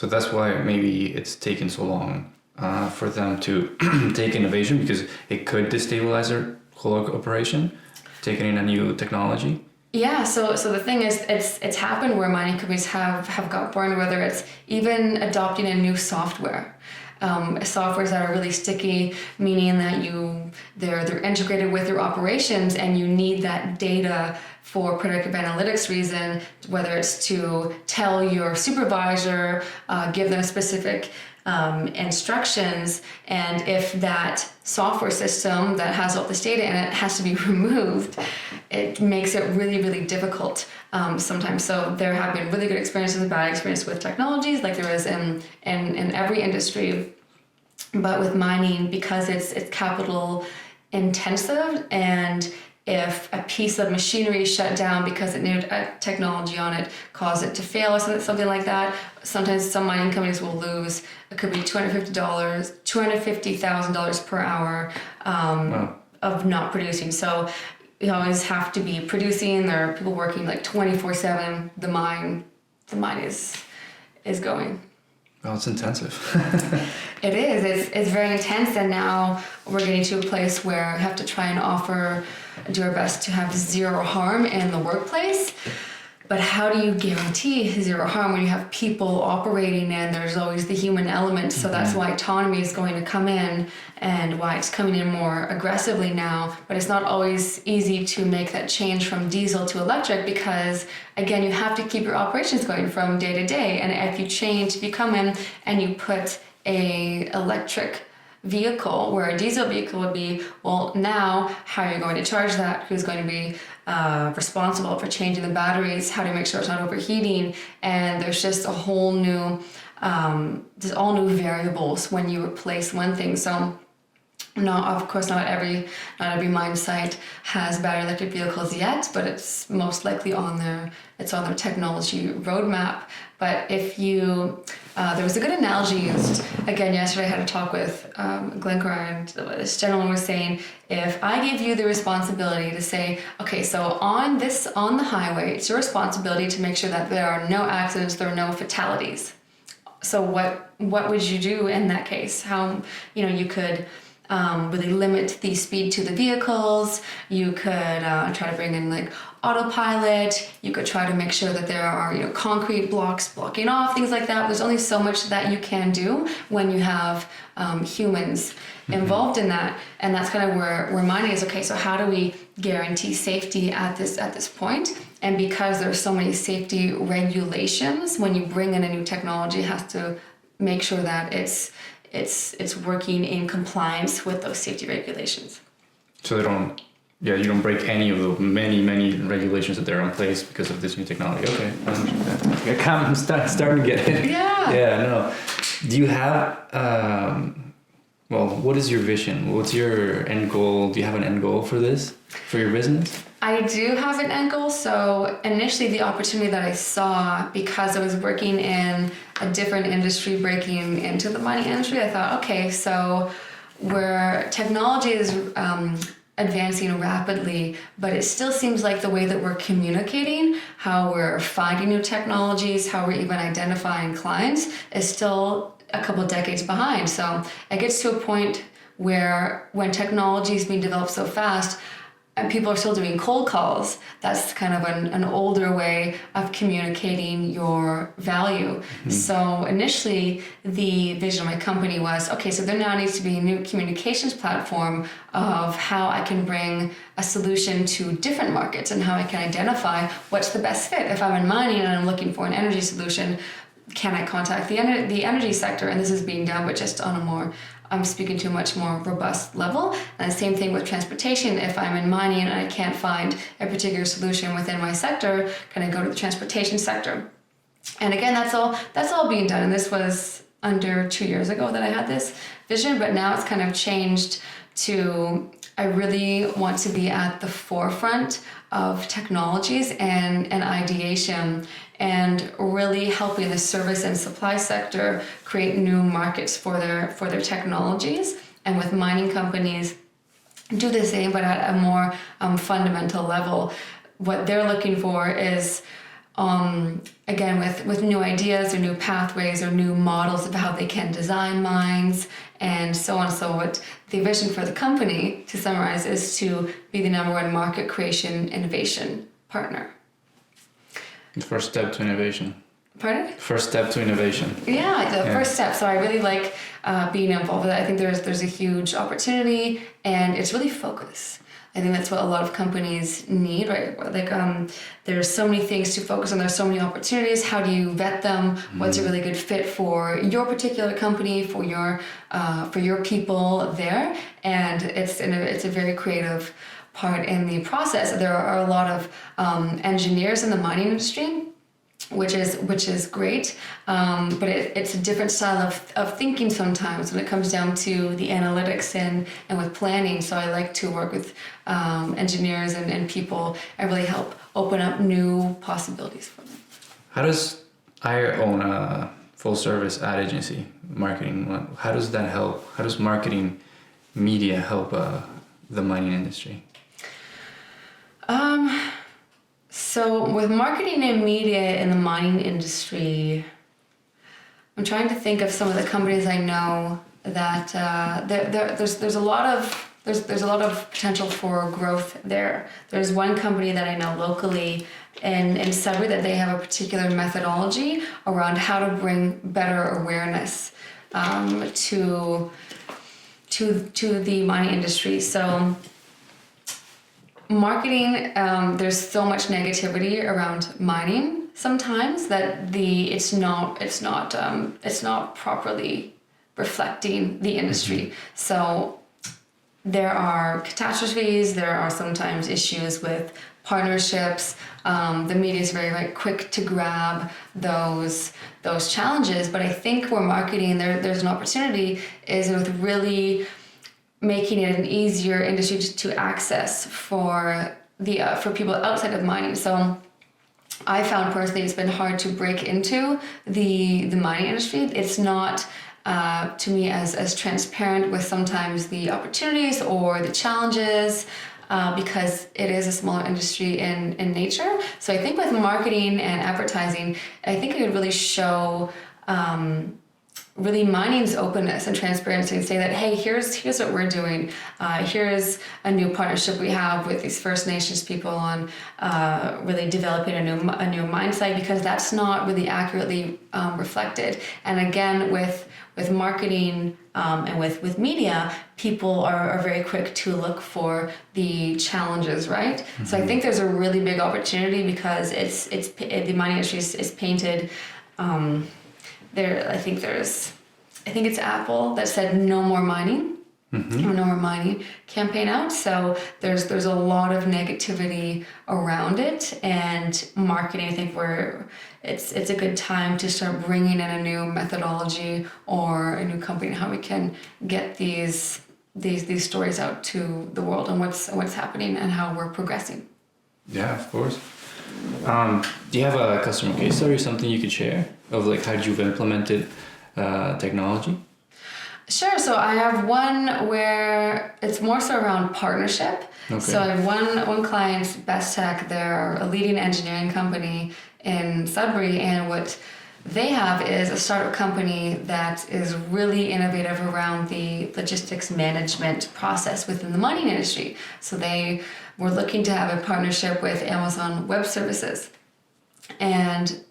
So that's why maybe it's taken so long for them to take innovation, because it could destabilize their whole operation, taking in a new technology. Yeah, so the thing is, it's happened where mining companies have got burned, whether it's even adopting a new software. Softwares that are really sticky, meaning that they're integrated with your operations, and you need that data for predictive analytics reason, whether it's to tell your supervisor, give them specific instructions, and if that software system that has all this data in it has to be removed, it makes it really, really difficult sometimes. So there have been really good experiences and bad experiences with technologies, like there is in every industry. But with mining, because it's capital intensive, and if a piece of machinery is shut down because it needed a technology on it, caused it to fail or something like that, sometimes some mining companies will lose. It could be $250,000 per hour of not producing. So you always have to be producing. There are people working like 24/7. The mine is going. Well, it's intensive. It is. It's very intense, and now we're getting to a place where we have to try and do our best to have zero harm in the workplace. But how do you guarantee zero harm when you have people operating and there's always the human element? So that's why autonomy is going to come in, and why it's coming in more aggressively now. But it's not always easy to make that change from diesel to electric, because again, you have to keep your operations going from day to day. And if you come in and you put a electric vehicle where a diesel vehicle would be, well, now how are you going to charge that? Who's going to be responsible for changing the batteries? How do you make sure it's not overheating? And there's just a whole new, there's all new variables when you replace one thing. So of course, not every mine site has battery electric vehicles yet, but it's most likely on their technology roadmap. But if there was a good analogy used, again, yesterday I had a talk with Glencore, and this gentleman was saying, if I give you the responsibility to say, okay, so on the highway, it's your responsibility to make sure that there are no accidents, there are no fatalities. So what would you do in that case? How, you could really limit the speed to the vehicles. You could try to bring in like autopilot. You could try to make sure that there are concrete blocks blocking off, things like that. There's only so much that you can do when you have humans involved in that, and that's kind of where mining is. Okay, so how do we guarantee safety at this point? And because there's so many safety regulations, when you bring in a new technology, it has to make sure that it's working in compliance with those safety regulations. So you don't break any of the many regulations that are in place because of this new technology. Okay, I'm starting to get it. Yeah. Yeah, no. Do you have, what is your vision? What's your end goal? Do you have an end goal for this, for your business? I do have an end goal. So initially the opportunity that I saw, because I was working in a different industry, breaking into the mining industry, I thought, okay, so where technology is advancing rapidly, but it still seems like the way that we're communicating, how we're finding new technologies, how we're even identifying clients is still a couple decades behind. So it gets to a point where when technology is being developed so fast, and people are still doing cold calls, that's kind of an older way of communicating your value. Mm-hmm. So initially, the vision of my company was, okay, so there now needs to be a new communications platform of how I can bring a solution to different markets and how I can identify what's the best fit. If I'm in mining and I'm looking for an energy solution, can I contact the energy sector? And this is being done, but just on a more, I'm speaking to a much more robust level. And the same thing with transportation. If I'm in mining and I can't find a particular solution within my sector, can I go to the transportation sector? And again, that's all being done. And this was under 2 years ago that I had this vision, but now it's kind of changed to, I really want to be at the forefront of technologies and ideation, and really helping the service and supply sector create new markets for their technologies. And with mining companies, do the same, but at a more fundamental level. What they're looking for is again, with new ideas or new pathways or new models of how they can design mines and so on. So what the vision for the company, to summarize, is to be the #1 market creation innovation partner. The first step to innovation. Pardon? First step to innovation. Yeah, the first step. So I really like being involved with it. I think there's a huge opportunity, and it's really focus. I think that's what a lot of companies need, right? Like, there's so many things to focus on. There's so many opportunities. How do you vet them? What's a really good fit for your particular company, for your people there? And it's a very creative part in the process. There are a lot of engineers in the mining industry, which is great, but it's a different style of thinking sometimes when it comes down to the analytics and with planning. So I like to work with engineers and people and really help open up new possibilities for them. I own a full service ad agency, marketing. How does that help? How does marketing media help the mining industry? So with marketing and media in the mining industry, I'm trying to think of some of the companies I know that there's a lot of potential for growth there. There's one company that I know locally in Sudbury that they have a particular methodology around how to bring better awareness to the mining industry. So marketing, there's so much negativity around mining sometimes that it's not properly reflecting the industry. So there are catastrophes, there are sometimes issues with partnerships. The media is very, very quick to grab those challenges, but I think where marketing there's an opportunity is with really making it an easier industry to access for people outside of mining. So I found personally it's been hard to break into the mining industry. It's not to me as transparent with sometimes the opportunities or the challenges because it is a smaller industry in nature. So I think with marketing and advertising, I think it would really show really mining's openness and transparency and say that, hey, here's what we're doing. Here's a new partnership we have with these First Nations people on really developing a new mine site, because that's not really accurately reflected. And again, with marketing and with media, people are very quick to look for the challenges, right? Mm-hmm. So I think there's a really big opportunity because the mining industry is painted. I think it's Apple that said no more mining, or no more mining campaign out. So there's a lot of negativity around it, and marketing, I think it's a good time to start bringing in a new methodology or a new company, how we can get these stories out to the world and what's happening and how we're progressing. Yeah, of course. Do you have a customer case story or something you could share of like how you've implemented technology? Sure. So I have one where it's more so around partnership. Okay. So I have one client, Best Tech. They're a leading engineering company in Sudbury, and what they have is a startup company that is really innovative around the logistics management process within the mining industry. So they were looking to have a partnership with Amazon Web Services. And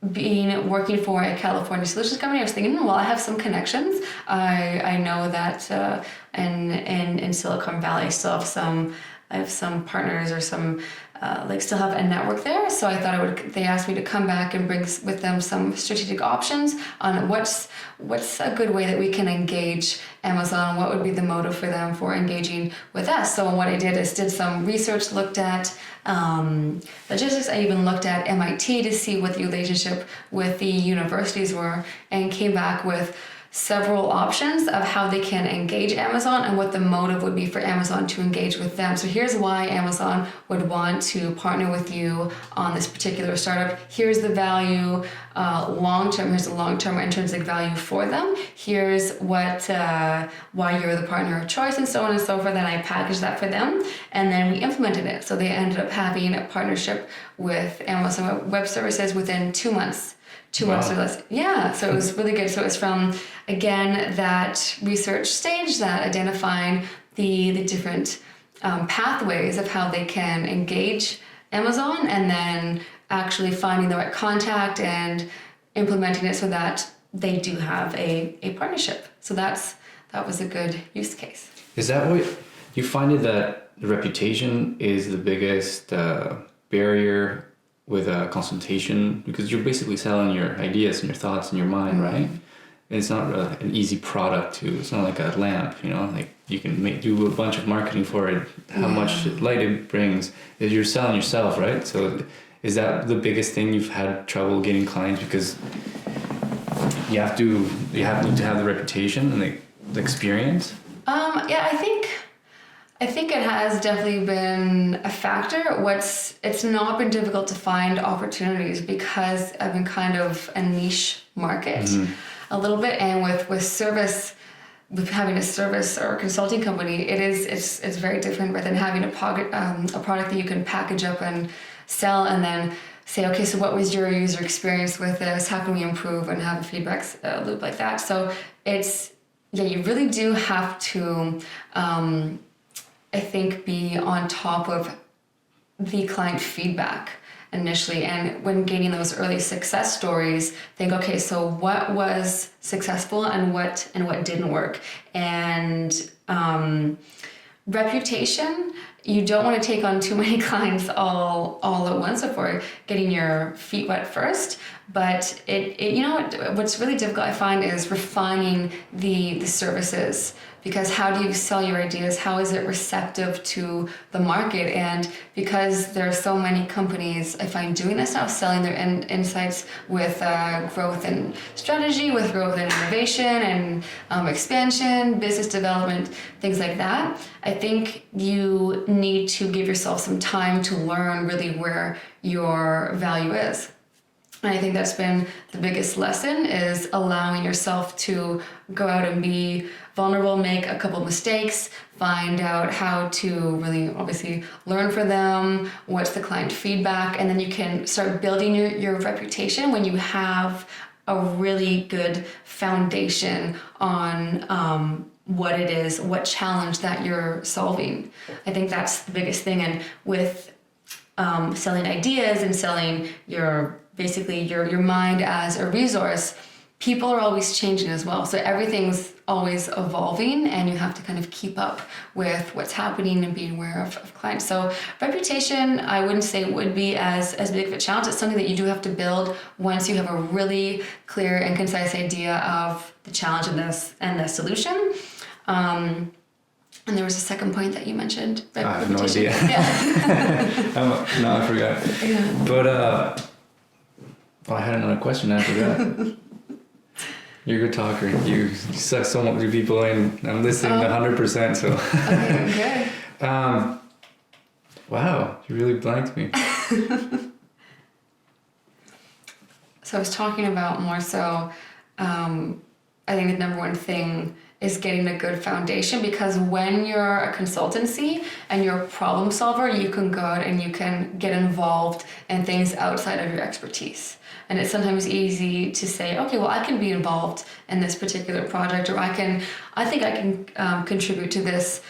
working for a California solutions company, I was thinking, well, I have some connections. I know that in Silicon Valley, I have some partners or some still have a network there. So I thought they asked me to come back and bring with them some strategic options on what's a good way that we can engage Amazon, what would be the motive for them for engaging with us. So what I did is did some research, looked at logistics. I even looked at MIT to see what the relationship with the universities were, and came back with several options of how they can engage Amazon and what the motive would be for Amazon to engage with them. So here's why Amazon would want to partner with you on this particular startup. Here's the value long-term, here's the long-term intrinsic value for them. Here's what why you're the partner of choice, and so on and so forth. And I packaged that for them, and then we implemented it. So they ended up having a partnership with Amazon Web Services within 2 months. 2 months or less. Yeah, so it was really good. So it was from, again, that research stage, that identifying the different pathways of how they can engage Amazon, and then actually finding the right contact and implementing it so that they do have a partnership. So that was a good use case. Is that what you find it that the reputation is the biggest barrier with a consultation, because you're basically selling your ideas and your thoughts and your mind, right? And it's not an easy product to. It's not like a lamp, like you can do a bunch of marketing for it. How much light it brings is you're selling yourself, right? So is that the biggest thing you've had trouble getting clients, because you have to have the reputation and the experience? Yeah, I think it has definitely been a factor. It's not been difficult to find opportunities because I've been kind of a niche market a little bit, and with service, with having a service or consulting company, it's very different than having a product that you can package up and sell, and then say, okay, so what was your user experience with this? How can we improve, and have a feedback loop like that? So you really do have to. I think be on top of the client feedback initially, and when gaining those early success stories, think, okay, so what was successful and what didn't work, and reputation. You don't want to take on too many clients all at once before getting your feet wet first. But what's really difficult, I find, is refining the services, because how do you sell your ideas? How is it receptive to the market? And because there are so many companies, I find, doing this now, selling their insights with growth and strategy, with growth and innovation and expansion, business development, things like that. I think you need to give yourself some time to learn really where your value is. And I think that's been the biggest lesson, is allowing yourself to go out and be vulnerable, make a couple mistakes, find out how to really obviously learn from them, what's the client feedback, and then you can start building your reputation when you have a really good foundation on what it is, what challenge that you're solving. I think that's the biggest thing. And with selling ideas and selling your mind as a resource, people are always changing as well. So everything's always evolving, and you have to kind of keep up with what's happening and be aware of clients. So reputation, I wouldn't say would be as big of a challenge. It's something that you do have to build once you have a really clear and concise idea of the challenge and the solution. And there was a second point that you mentioned. I have no idea. Yeah. No, I forgot. Yeah. But I had another question after that. You're a good talker. You suck so much people in. I'm listening 100%. So. Okay. Wow, you really blanked me. So I was talking about more so. I think the number one thing is getting a good foundation, because when you're a consultancy and you're a problem solver, you can go out and you can get involved in things outside of your expertise. And it's sometimes easy to say, okay, well, I can be involved in this particular project, or I think I can contribute to this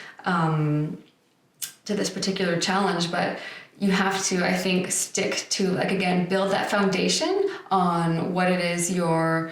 particular challenge. But you have to, I think, stick to, like, again, build that foundation on what it is you're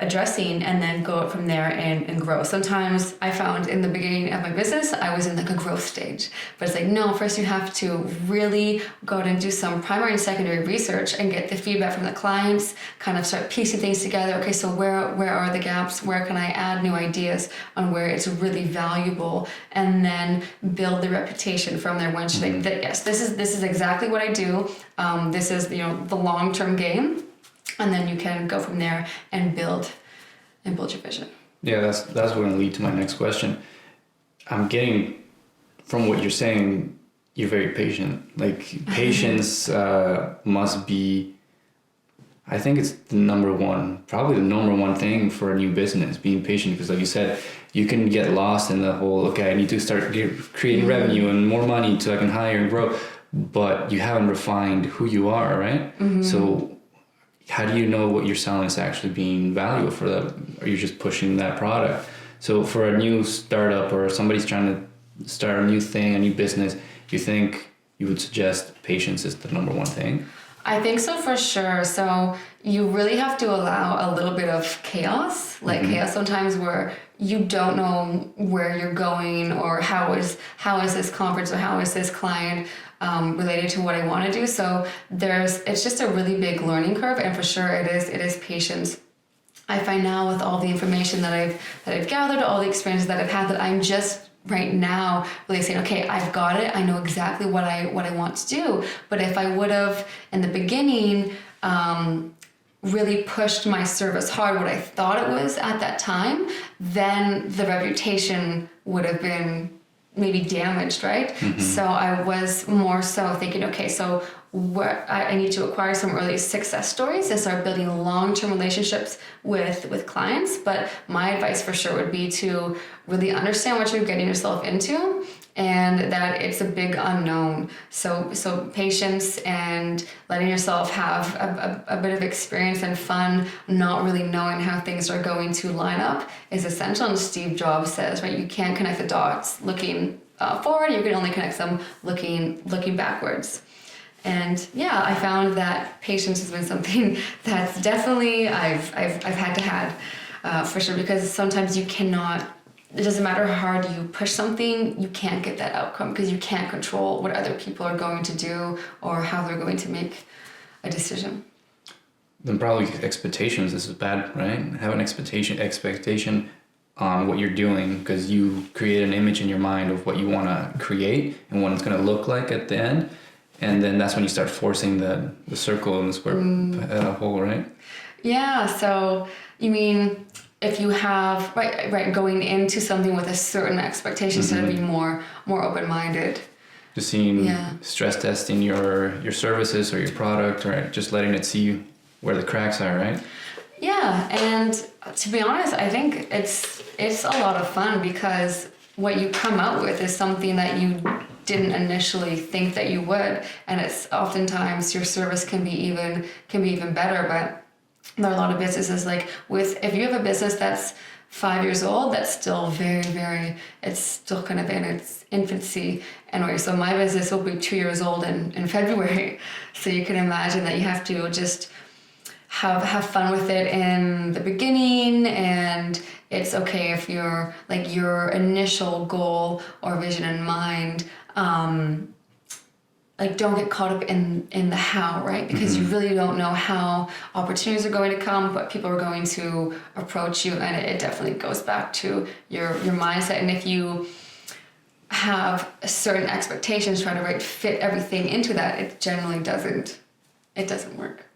addressing, and then go up from there and grow. Sometimes I found in the beginning of my business, I was in like a growth stage, but it's like, no, first you have to really go out and do some primary and secondary research and get the feedback from the clients, kind of start piecing things together. Okay, so where are the gaps? Where can I add new ideas on where it's really valuable? And then build the reputation from there. Once you think that, yes, this is exactly what I do. This is, the long-term game. And then you can go from there and build build your vision. Yeah, that's going to lead to my next question. I'm getting from what you're saying, you're very patient. Like patience must be, I think it's probably the number one thing for a new business, being patient. Because like you said, you can get lost in the whole, okay, I need to start creating revenue and more money so I can hire and grow. But you haven't refined who you are, right? So how do you know what you're selling is actually being valuable for them? Or you're just pushing that product? So for a new startup or somebody's trying to start a new thing, a new business, you think you would suggest patience is the number one thing? I think so for sure. So you really have to allow a little bit of chaos, like chaos sometimes where you don't know where you're going or how is this conference or how is this client related to what I want to do. So it's just a really big learning curve, and for sure it is patience. I find now with all the information that I've gathered, all the experiences that I've had, that I'm just right now really saying, okay, I've got it. I know exactly what I want to do. But if I would have in the beginning really pushed my service hard, what I thought it was at that time, then the reputation would have been maybe damaged, right? So I was more so thinking, okay, so what I need to acquire some early success stories and start building long-term relationships with clients. But my advice for sure would be to really understand what you're getting yourself into, and that it's a big unknown. So patience and letting yourself have a bit of experience and fun, not really knowing how things are going to line up, is essential. And Steve Jobs says, right, you can't connect the dots looking forward. You can only connect them looking backwards. And yeah, I found that patience has been something that's definitely I've had to have for sure, because sometimes you cannot. It doesn't matter how hard you push something, you can't get that outcome because you can't control what other people are going to do or how they're going to make a decision. Then probably expectations. This is bad, right? Have an expectation on what you're doing, because you create an image in your mind of what you want to create and what it's going to look like at the end. And then that's when you start forcing the circle and the square hole, right? Yeah. So you mean if you have right going into something with a certain expectation, instead of being more open-minded. Just stress testing your services or your product, or just letting it see where the cracks are, right? Yeah, and to be honest, I think it's a lot of fun, because what you come out with is something that you didn't initially think that you would, and it's oftentimes your service can be even better. But there are a lot of businesses, like if you have a business that's 5 years old, that's still very, it's still kind of in its infancy anyway. So my business will be 2 years old in February. So you can imagine that you have to just have fun with it in the beginning, and it's okay if you're like your initial goal or vision in mind, like don't get caught up in the how, right? Because you really don't know how opportunities are going to come, but people are going to approach you, and it definitely goes back to your mindset. And if you have certain expectations, trying to fit everything into that, it generally doesn't work.